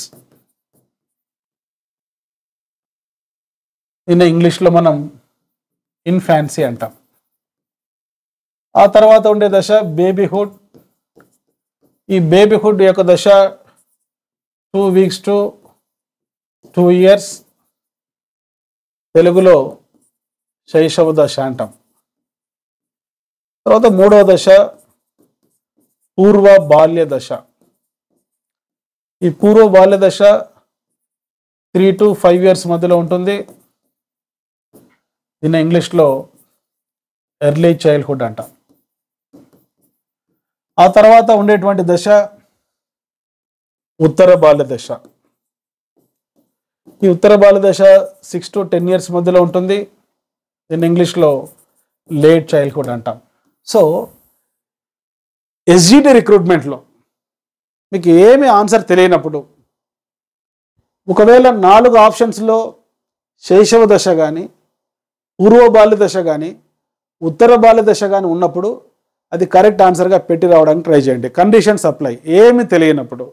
A: దీన్ని ఇంగ్లీష్లో మనం ఇన్ఫాన్సీ అంటాం. ఆ తర్వాత ఉండే దశ బేబీహుడ్. ఈ బేబీహుడ్ యొక్క దశ 2 వీక్స్ టు 2 ఇయర్స్. తెలుగులో శైశవ దశ అంటాం. తర్వాత 3వ దశ పూర్వ బాల్య దశ. ఈ పూర్వ బాల్య దశ 3 to 5 ఇయర్స్ మధ్యలో ఉంటుంది. దీన్ని ఇంగ్లీష్లో ఎర్లీ చైల్డ్హుడ్ అంటాం. ఆ తర్వాత ఉండేటువంటి దశ ఉత్తర బాల్య దశ. ఈ ఉత్తర బాల్య దశ 6 to 10 ఇయర్స్ మధ్యలో ఉంటుంది. దీన్ని ఇంగ్లీష్లో లేట్ చైల్డ్హుడ్ అంటాం. సో ఎస్జిటి రిక్రూట్మెంట్లో మీకు ఏమి ఆన్సర్ తెలియనప్పుడు, ఒకవేళ 4 ఆప్షన్స్లో శైశవ దశ కానీ, పూర్వ బాల్య దశ కానీ, ఉత్తర బాల్య దశ కానీ ఉన్నప్పుడు అది కరెక్ట్ ఆన్సర్గా పెట్టి రావడానికి ట్రై చేయండి. Conditions apply. ఏమి తెలియనప్పుడు,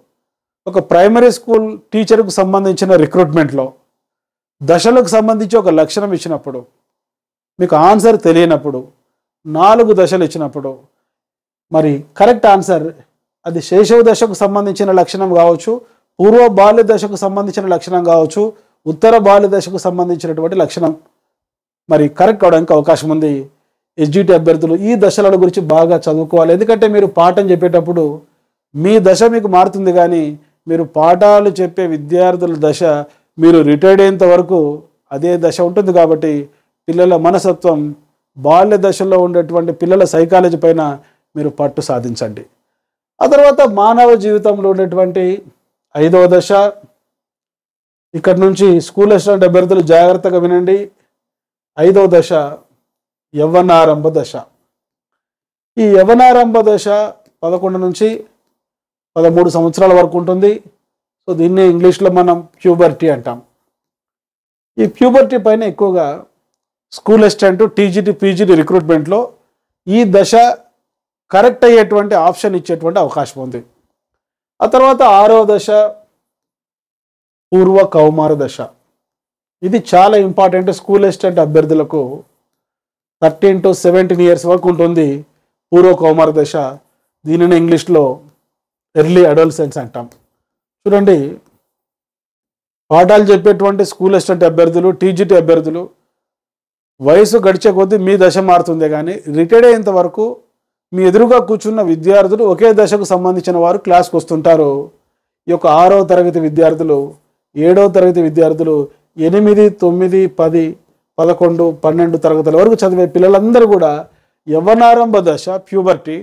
A: ఒక ప్రైమరీ స్కూల్ టీచర్కు సంబంధించిన రిక్రూట్మెంట్లో దశలకు సంబంధించి ఒక లక్షణం ఇచ్చినప్పుడు, మీకు ఆన్సర్ తెలియనప్పుడు, 4 దశలు ఇచ్చినప్పుడు, మరి కరెక్ట్ ఆన్సర్ అది శైశవ దశకు సంబంధించిన లక్షణం కావచ్చు, పూర్వ బాల్య దశకు సంబంధించిన లక్షణం కావచ్చు, ఉత్తర బాల్య దశకు సంబంధించినటువంటి లక్షణం మరి కరెక్ట్ అవడానికి అవకాశం ఉంది. ఎస్జిటి అభ్యర్థులు ఈ దశల గురించి బాగా చదువుకోవాలి. ఎందుకంటే మీరు పాఠం చెప్పేటప్పుడు మీ దశ మీకు మారుతుంది, కానీ మీరు పాఠాలు చెప్పే విద్యార్థుల దశ మీరు రిటైర్డ్ అయ్యేంత వరకు అదే దశ ఉంటుంది. కాబట్టి పిల్లల మనస్తత్వం, బాల్య దశలో ఉండేటువంటి పిల్లల సైకాలజీ పైన మీరు పట్టు సాధించండి. ఆ తర్వాత మానవ జీవితంలో ఉండేటువంటి 5వ దశ. ఇక్కడ నుంచి స్కూల్ అసిస్టెంట్ అభ్యర్థులు జాగ్రత్తగా వినండి. 5వ దశ యవ్వనారంభ దశ. ఈ యవ్వనారంభ దశ 11 నుంచి 13 సంవత్సరాల వరకు ఉంటుంది. సో దీన్ని ఇంగ్లీష్లో మనం ప్యూబర్టీ అంటాం. ఈ ప్యూబర్టీ పైన ఎక్కువగా స్కూల్ అసిస్టెంట్, టీజీటీ పీజీటీ రిక్రూట్మెంట్లో ఈ దశ కరెక్ట్ అయ్యేటువంటి ఆప్షన్ ఇచ్చేటువంటి అవకాశం ఉంది. ఆ తర్వాత 6వ దశ పూర్వ కౌమార దశ. ఇది చాలా ఇంపార్టెంట్. స్కూల్ అసిస్టెంట్ అభ్యర్థులకు 13 to 17 years వరకు ఉంటుంది పూర్వ కౌమార దశ. దీనిని ఇంగ్లీష్లో ఎర్లీ అడోలసెన్స్ అంటాం. చూడండి, పాఠాలు చెప్పేటువంటి స్కూల్ అసిస్టెంట్ అభ్యర్థులు, టీజీటీ అభ్యర్థులు వయసు గడిచే కొద్దీ మీ దశ మారుతుందే కానీ రిటైర్డ్ అయ్యేంత వరకు మీ ఎదురుగా కూర్చున్న విద్యార్థులు ఒకే దశకు సంబంధించిన వారు క్లాస్కి వస్తుంటారు. ఈ యొక్క 6వ తరగతి విద్యార్థులు, 7వ తరగతి విద్యార్థులు, 8, 9, 10, 11, 12 తరగతుల వరకు చదివే పిల్లలందరూ కూడా యవ్వనారంభ దశ ప్యూబర్టీ,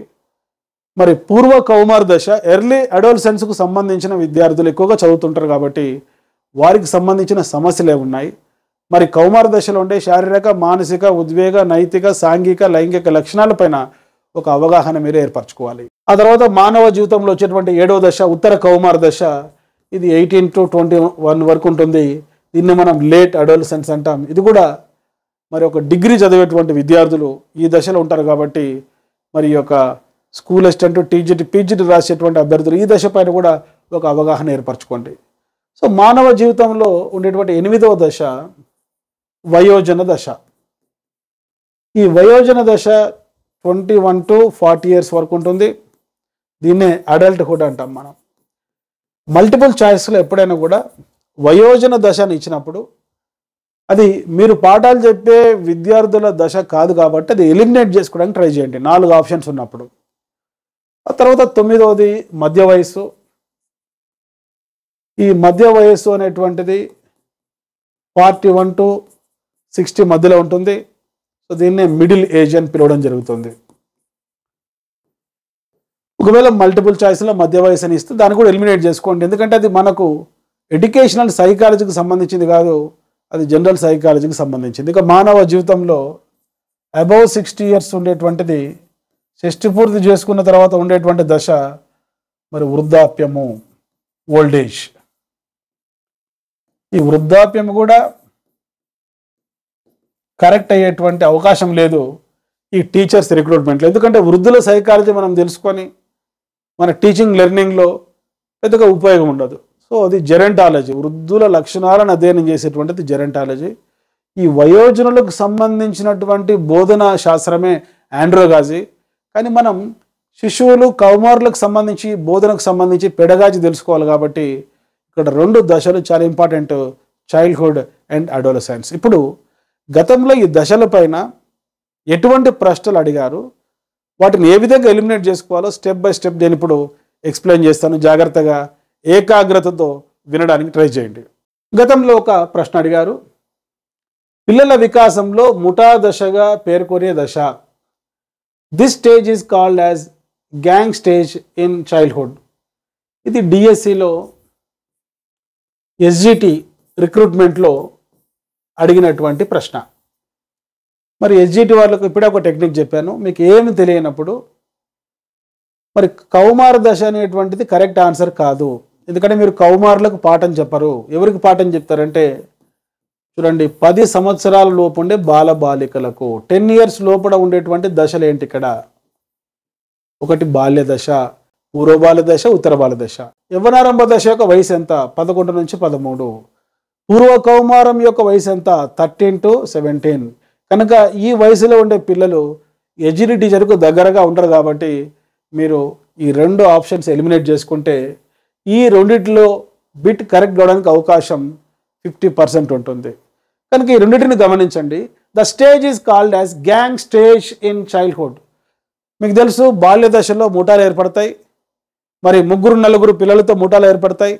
A: మరి పూర్వ కౌమార దశ ఎర్లీ అడోలసెన్స్కు సంబంధించిన విద్యార్థులు ఎక్కువగా చదువుతుంటారు. కాబట్టి వారికి సంబంధించిన సమస్యలే ఉన్నాయి. మరి కౌమార దశలో ఉండే శారీరక, మానసిక, ఉద్వేగ, నైతిక, సాంఘిక, లైంగిక లక్షణాలపైన ఒక అవగాహన మీరు ఏర్పరచుకోవాలి. ఆ తర్వాత మానవ జీవితంలో వచ్చేటువంటి 7వ దశ ఉత్తర కౌమార దశ. ఇది 18 to 21 వరకు ఉంటుంది. దీన్ని మనం లేట్ అడోలసెన్స్ అంటాం. ఇది కూడా మరి ఒక డిగ్రీ చదివేటువంటి విద్యార్థులు ఈ దశలో ఉంటారు. కాబట్టి మరి ఈ యొక్క స్కూల్ అసిస్టెంట్, టీజీటీ, పీజీటీ రాసేటువంటి అభ్యర్థులు ఈ దశ పైన కూడా ఒక అవగాహన ఏర్పరచుకోండి. సో మానవ జీవితంలో ఉండేటువంటి 8వ దశ వయోజన దశ. ఈ వయోజన దశ 21 to 40 years వరకు ఉంటుంది. దీన్నే అడల్ట్హుడ్ అంటాం మనం. మల్టిపుల్ చాయిస్లో ఎప్పుడైనా కూడా వయోజన దశని ఇచ్చినప్పుడు అది మీరు పాఠాలు చెప్పే విద్యార్థుల దశ కాదు కాబట్టి అది ఎలిమినేట్ చేసుకోవడానికి ట్రై చేయండి 4 ఆప్షన్స్ ఉన్నప్పుడు. ఆ తర్వాత 9వది మధ్య వయస్సు. ఈ మధ్య వయస్సు అనేటువంటిది 41 to 60 మధ్యలో ఉంటుంది. సో దీన్నే మిడిల్ ఏజ్ అని పిలవడం జరుగుతుంది. ఒకవేళ మల్టిపుల్ చాయిస్లో మధ్య వయసు అని ఇస్తే దాన్ని కూడా ఎలిమినేట్ చేసుకోండి. ఎందుకంటే అది మనకు ఎడ్యుకేషనల్ సైకాలజీకి సంబంధించింది కాదు, అది జనరల్ సైకాలజీకి సంబంధించింది. ఇక మానవ జీవితంలో అబౌవ్ 60 years ఉండేటువంటిది, షష్టి పూర్తి చేసుకున్న తర్వాత ఉండేటువంటి దశ మరి వృద్ధాప్యము, ఓల్డ్ ఏజ్. ఈ వృద్ధాప్యం కూడా కరెక్ట్ అయ్యేటువంటి అవకాశం లేదు ఈ టీచర్స్ రిక్రూట్మెంట్లో. ఎందుకంటే వృద్ధుల సైకాలజీ మనం తెలుసుకొని మన టీచింగ్ లెర్నింగ్లో పెద్దగా ఉపయోగం ఉండదు. సో అది జెరంటాలజీ, వృద్ధుల లక్షణాలను అధ్యయనం చేసేటువంటిది జెరంటాలజీ. ఈ వయోజనులకు సంబంధించినటువంటి బోధనా శాస్త్రమే ఆండ్రోగాజీ. కానీ మనం శిశువులు, కౌమారులకు సంబంధించి బోధనకు సంబంధించి పెడగాజీ తెలుసుకోవాలి. కాబట్టి ఇక్కడ 2 దశలు చాలా ఇంపార్టెంట్, చైల్డ్హుడ్ అండ్ అడోలసెన్స్. ఇప్పుడు గతంలో ఈ దశల పైన ఎటువంటి ప్రశ్నలు అడిగారు, వాటిని ఏ విధంగా ఎలిమినేట్ చేసుకోవాలో స్టెప్ బై స్టెప్ నేను ఇప్పుడు ఎక్స్ప్లెయిన్ చేస్తాను. జాగ్రత్తగా ఏకాగ్రతతో వినడానికి ట్రై చేయండి. గతంలో ఒక ప్రశ్న అడిగారు, పిల్లల వికాసంలో ముఠా దశగా పేర్కొనే దశ. This stage is called as gang stage in childhood. ఇది డిఎస్సిలో ఎస్జిటి రిక్రూట్మెంట్లో అడిగినటువంటి ప్రశ్న. మరి ఎస్జిటి వాళ్ళకు ఇప్పుడే ఒక టెక్నిక్ చెప్పాను. మీకు ఏమి తెలియనప్పుడు మరి కౌమార దశ అనేటువంటిది కరెక్ట్ ఆన్సర్ కాదు. ఎందుకంటే మీరు కౌమారులకు పాఠం చెప్పరు. ఎవరికి పాఠం చెప్తారంటే చూడండి, 10 సంవత్సరాల లోపు ఉండే బాలబాలికలకు, 10 years లోపల ఉండేటువంటి దశలు ఏంటి ఇక్కడ? ఒకటి బాల్య దశ, పూర్వ బాల్య దశ, ఉత్తర బాల్య దశ. యవ్వనారంభ దశ యొక్క వయసు ఎంత? 11 నుంచి 13. పూర్వ కౌమారం యొక్క వయసు ఎంత? 13 to 17. కనుక ఈ వయసులో ఉండే పిల్లలు ఎజిలి టీచర్కు దగ్గరగా ఉంటారు. కాబట్టి మీరు ఈ 2 ఆప్షన్స్ ఎలిమినేట్ చేసుకుంటే ఈ రెండిట్లో బిట్ కరెక్ట్ కావడానికి అవకాశం 50% ఉంటుంది. కనుక ఈ రెండింటిని గమనించండి. The stage is called as gang stage in childhood. మీకు తెలుసు, బాల్య దశలో ముఠాలు ఏర్పడతాయి. మరి 3-4 పిల్లలతో ముఠాలు ఏర్పడతాయి.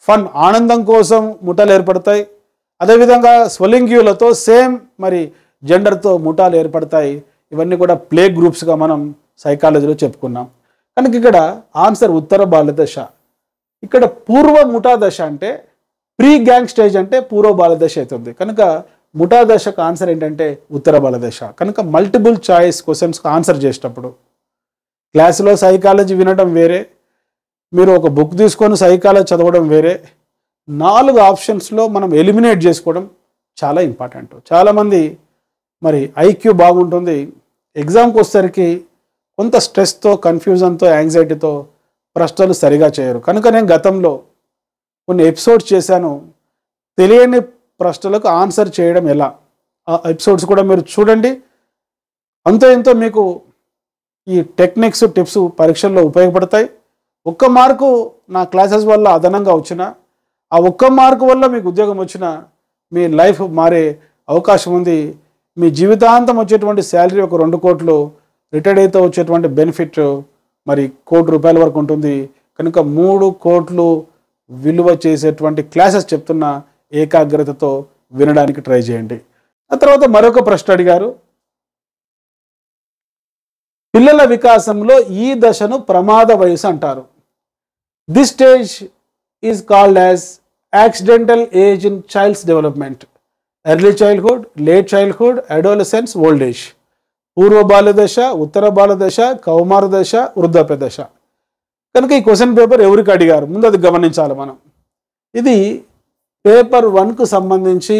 A: ఫన్, ఆనందం కోసం ముఠాలు ఏర్పడతాయి. అదేవిధంగా స్వలింగీయులతో, సేమ్ మరి జెండర్తో ముఠాలు ఏర్పడతాయి. ఇవన్నీ కూడా ప్లే గ్రూప్స్గా మనం సైకాలజీలో చెప్పుకున్నాం. కనుక ఇక్కడ ఆన్సర్ ఉత్తర బాల్య దశ. ఇక్కడ పూర్వ ముఠా దశ అంటే ప్రీ గ్యాంగ్ స్టేజ్ అంటే పూర్వ బాల్య దశ అవుతుంది. కనుక ముఠా దశకు ఆన్సర్ ఏంటంటే ఉత్తర బాల్య దశ. కనుక మల్టిపుల్ చాయిస్ క్వశ్చన్స్కి ఆన్సర్ చేసేటప్పుడు క్లాసులో సైకాలజీ వినడం వేరే, మీరు ఒక బుక్ తీసుకొని సైకాలజీ చదవడం వేరే. 4 ఆప్షన్స్లో మనం ఎలిమినేట్ చేసుకోవడం చాలా ఇంపార్టెంట్. చాలామంది మరి ఐక్యూ బాగుంటుంది, ఎగ్జామ్కి వచ్చేసరికి కొంత స్ట్రెస్తో, కన్ఫ్యూజన్తో, యాంగ్జైటీతో ప్రశ్నలు సరిగా చేయరు. కనుక నేను గతంలో కొన్ని ఎపిసోడ్స్ చేశాను, తెలియని ప్రశ్నలకు ఆన్సర్ చేయడం ఎలా. ఆ ఎపిసోడ్స్ కూడా మీరు చూడండి. అంతో ఎంతో మీకు ఈ టెక్నిక్స్, టిప్స్ పరీక్షల్లో ఉపయోగపడతాయి. ఒక్క మార్కు నా క్లాసెస్ వల్ల అదనంగా వచ్చినా, ఆ ఒక్క మార్కు వల్ల మీకు ఉద్యోగం వచ్చినా మీ లైఫ్ మారే అవకాశం ఉంది. మీ జీవితాంతం వచ్చేటువంటి శాలరీ ఒక 2 కోట్లు, రిటైర్డ్ అయితే వచ్చేటువంటి బెనిఫిట్ మరి ₹1,00,00,000 వరకు ఉంటుంది. కనుక 3 కోట్లు విలువ చేసేటువంటి క్లాసెస్ చెప్తున్న ఏకాగ్రతతో వినడానికి ట్రై చేయండి. ఆ తర్వాత మరొక ప్రశ్న అడిగారు, పిల్లల వికాసంలో ఈ దశను ప్రమాద వయసు అంటారు. This stage is called as accidental age in child's development, early childhood, late childhood, adolescence, old age. పూర్వ బాల్య దశ, ఉత్తర బాల్య దశ, కౌమార దశ, వృద్ధాప్య దశ. కనుక ఈ క్వశ్చన్ పేపర్ ఎవరికి అడిగారు ముందు అది గమనించాలి మనం. ఇది పేపర్ 1కు సంబంధించి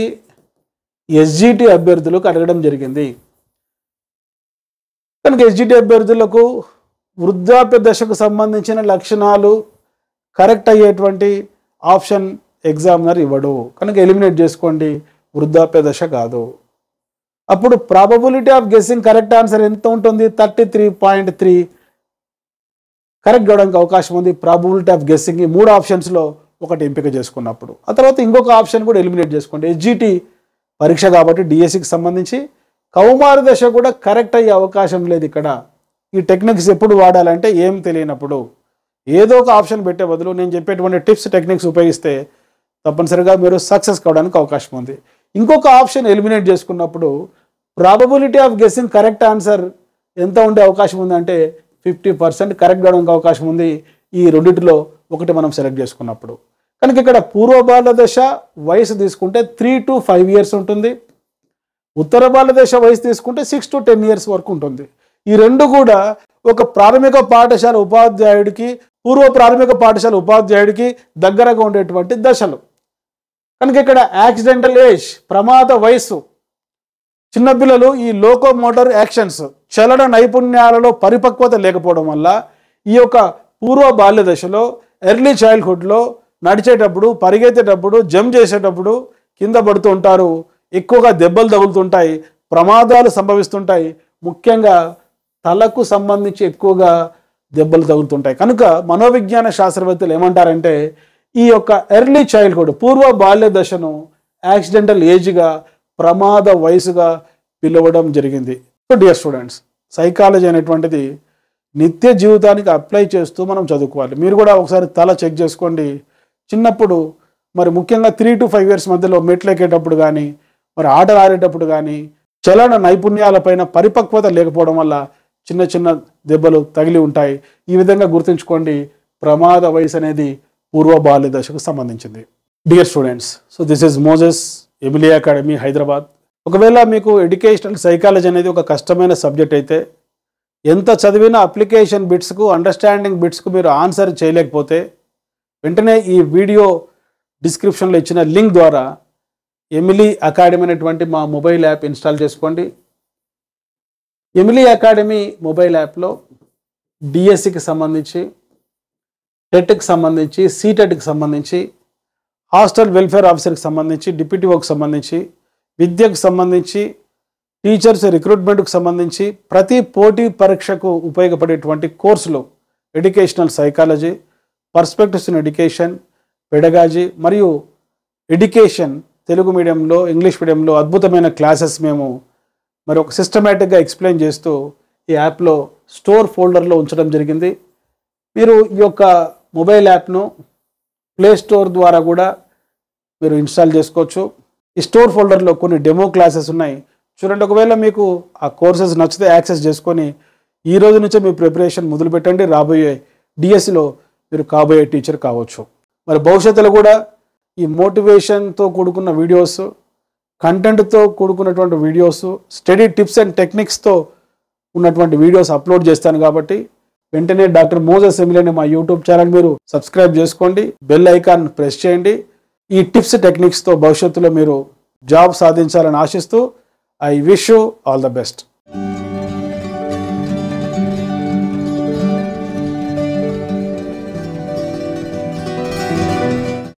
A: ఎస్జిటి అభ్యర్థులకు అడగడం జరిగింది. కనుక ఎస్జిటి అభ్యర్థులకు వృద్ధాప్య దశకు సంబంధించిన లక్షణాలు కరెక్ట్ అయ్యేటువంటి ఆప్షన్ ఎగ్జామినర్ ఇవ్వడు. కనుక ఎలిమినేట్ చేసుకోండి, వృద్ధాప్య దశ కాదు. అప్పుడు probability of guessing correct answer ఎంత ఉంటుంది? 33.3 కరెక్ట్ అవడానికి అవకాశం ఉంది. ప్రాబబిలిటీ ఆఫ్ గెస్సింగ్ ఈ 3 ఆప్షన్స్లో ఒకటి ఎంపిక చేసుకున్నప్పుడు. ఆ తర్వాత ఇంకొక ఆప్షన్ కూడా ఎలిమినేట్ చేసుకోండి. ఎస్జిటి పరీక్ష కాబట్టి డిఎస్సికి సంబంధించి కౌమార దశ కూడా కరెక్ట్ అయ్యే అవకాశం లేదు ఇక్కడ. ఈ టెక్నిక్స్ ఎప్పుడు వాడాలంటే ఏం తెలియనప్పుడు ఏదో ఒక ఆప్షన్ పెట్టే బదులు నేను చెప్పేటువంటి టిప్స్, టెక్నిక్స్ ఉపయోగిస్తే తప్పనిసరిగా మీరు సక్సెస్ కావడానికి అవకాశం ఉంది. ఇంకొక ఆప్షన్ ఎలిమినేట్ చేసుకున్నప్పుడు probability of guessing correct answer ఎంత ఉండే అవకాశం ఉందంటే 50% కరెక్ట్ అవడానికి అవకాశం ఉంది. ఈ రెండింటిలో ఒకటి మనం సెలెక్ట్ చేసుకున్నప్పుడు. కనుక ఇక్కడ పూర్వ బాల్య దశ వయసు తీసుకుంటే 3 to 5 years ఉంటుంది. ఉత్తర బాల్య దశ వయసు తీసుకుంటే 6 to 10 years వరకు ఉంటుంది. ఈ రెండు కూడా ఒక ప్రాథమిక పాఠశాల ఉపాధ్యాయుడికి, పూర్వ ప్రాథమిక పాఠశాల ఉపాధ్యాయుడికి దగ్గరగా ఉండేటువంటి దశలు. కనుక ఇక్కడ యాక్సిడెంటల్ ఏజ్, ప్రమాద వయస్సు, చిన్నపిల్లలు ఈ లోకోమోటర్ యాక్షన్స్, చలన నైపుణ్యాలలో పరిపక్వత లేకపోవడం వల్ల ఈ యొక్క పూర్వ బాల్య దశలో, ఎర్లీ చైల్డ్హుడ్లో నడిచేటప్పుడు, పరిగెత్తేటప్పుడు, జంప్ చేసేటప్పుడు కింద పడుతూ ఉంటారు. ఎక్కువగా దెబ్బలు తగులుతుంటాయి, ప్రమాదాలు సంభవిస్తుంటాయి. ముఖ్యంగా తలకు సంబంధించి ఎక్కువగా దెబ్బలు తగులుతుంటాయి. కనుక మనోవిజ్ఞాన శాస్త్రవేత్తలు ఏమంటారంటే ఈ యొక్క ఎర్లీ చైల్డ్హుడ్, పూర్వ బాల్య దశను యాక్సిడెంటల్ ఏజ్గా, ప్రమాద వయసుగా పిలవడం జరిగింది. సో డియర్ స్టూడెంట్స్, సైకాలజీ అనేటువంటిది నిత్య జీవితానికి అప్లై చేస్తూ మనం చదువుకోవాలి. మీరు కూడా ఒకసారి తల చెక్ చేసుకోండి. చిన్నప్పుడు మరి ముఖ్యంగా 3 to 5 years మధ్యలో మెట్లు ఎక్కేటప్పుడు కానీ, మరి ఆటలు ఆడేటప్పుడు కానీ చలన నైపుణ్యాలపైన పరిపక్వత లేకపోవడం వల్ల చిన్న చిన్న దెబ్బలు తగిలి ఉంటాయి. ఈ విధంగా గుర్తుంచుకోండి, ప్రమాద వయసు అనేది పూర్వ బాల్య దశకు సంబంధించింది. Dear students, so this is Moses Emilia academy, Hyderabad. ఒకవేళ మీకు ఎడ్యుకేషనల్ సైకాలజీ అనేది ఒక కష్టమైన సబ్జెక్ట్ అయితే, ఎంత చదివిన అప్లికేషన్ బిట్స్కు, అండర్స్టాండింగ్ బిట్స్కు మీరు ఆన్సర్ చేయలేకపోతే వెంటనే ఈ వీడియో డిస్క్రిప్షన్లో ఇచ్చిన లింక్ ద్వారా ఎమిలీ అకాడమీ అనేటువంటి మా మొబైల్ యాప్ ఇన్స్టాల్ చేసుకోండి. ఎమిలీ అకాడమీ మొబైల్ యాప్లో డిఎస్సికి సంబంధించి, టెట్కి సంబంధించి, సీటెట్కి సంబంధించి, హాస్టల్ వెల్ఫేర్ ఆఫీసర్కి సంబంధించి, డిప్యూటీఓకి సంబంధించి, విద్యకు సంబంధించి, టీచర్స్ రిక్రూట్మెంట్కి సంబంధించి ప్రతి పోటీ పరీక్షకు ఉపయోగపడేటువంటి కోర్సులు educational psychology, perspectives in education, pedagogy మరియు ఎడ్యుకేషన్ తెలుగు మీడియంలో, ఇంగ్లీష్ మీడియంలో అద్భుతమైన క్లాసెస్ మేము మరి ఒక సిస్టమేటిక్గా ఎక్స్ప్లెయిన్ చేస్తూ ఈ యాప్లో స్టోర్ ఫోల్డర్లో ఉంచడం జరిగింది. మీరు ఈ యొక్క మొబైల్ యాప్ను ప్లే స్టోర్ ద్వారా కూడా మీరు ఇన్స్టాల్ చేసుకోవచ్చు. ఈ స్టోర్ ఫోల్డర్లో కొన్ని డెమో క్లాసెస్ ఉన్నాయి, చూడండి. ఒకవేళ మీకు ఆ కోర్సెస్ నచ్చితే యాక్సెస్ చేసుకొని ఈ రోజు నుంచే మీ ప్రిపరేషన్ మొదలుపెట్టండి. రాబోయే డిఎస్సిలో మీరు కాబోయే టీచర్ కావచ్చు. మరి భవిష్యత్తులో కూడా ఈ మోటివేషన్తో కూడుకున్న వీడియోస్, కంటెంట్తో కూడుకున్నటువంటి వీడియోస్, స్టడీ టిప్స్ అండ్ టెక్నిక్స్తో ఉన్నటువంటి వీడియోస్ అప్లోడ్ చేస్తాను. కాబట్టి వెంటనే డాక్టర్ మోజెస్ ఎమిలీ అనే మా యూట్యూబ్ ఛానల్ మీరు సబ్స్క్రైబ్ చేసుకోండి, బెల్ ఐకాన్ ప్రెస్ చేయండి. ఈ టిప్స్, టెక్నిక్స్తో భవిష్యత్తులో మీరు జాబ్ సాధించాలని ఆశిస్తూ I wish you all the best. Thank you.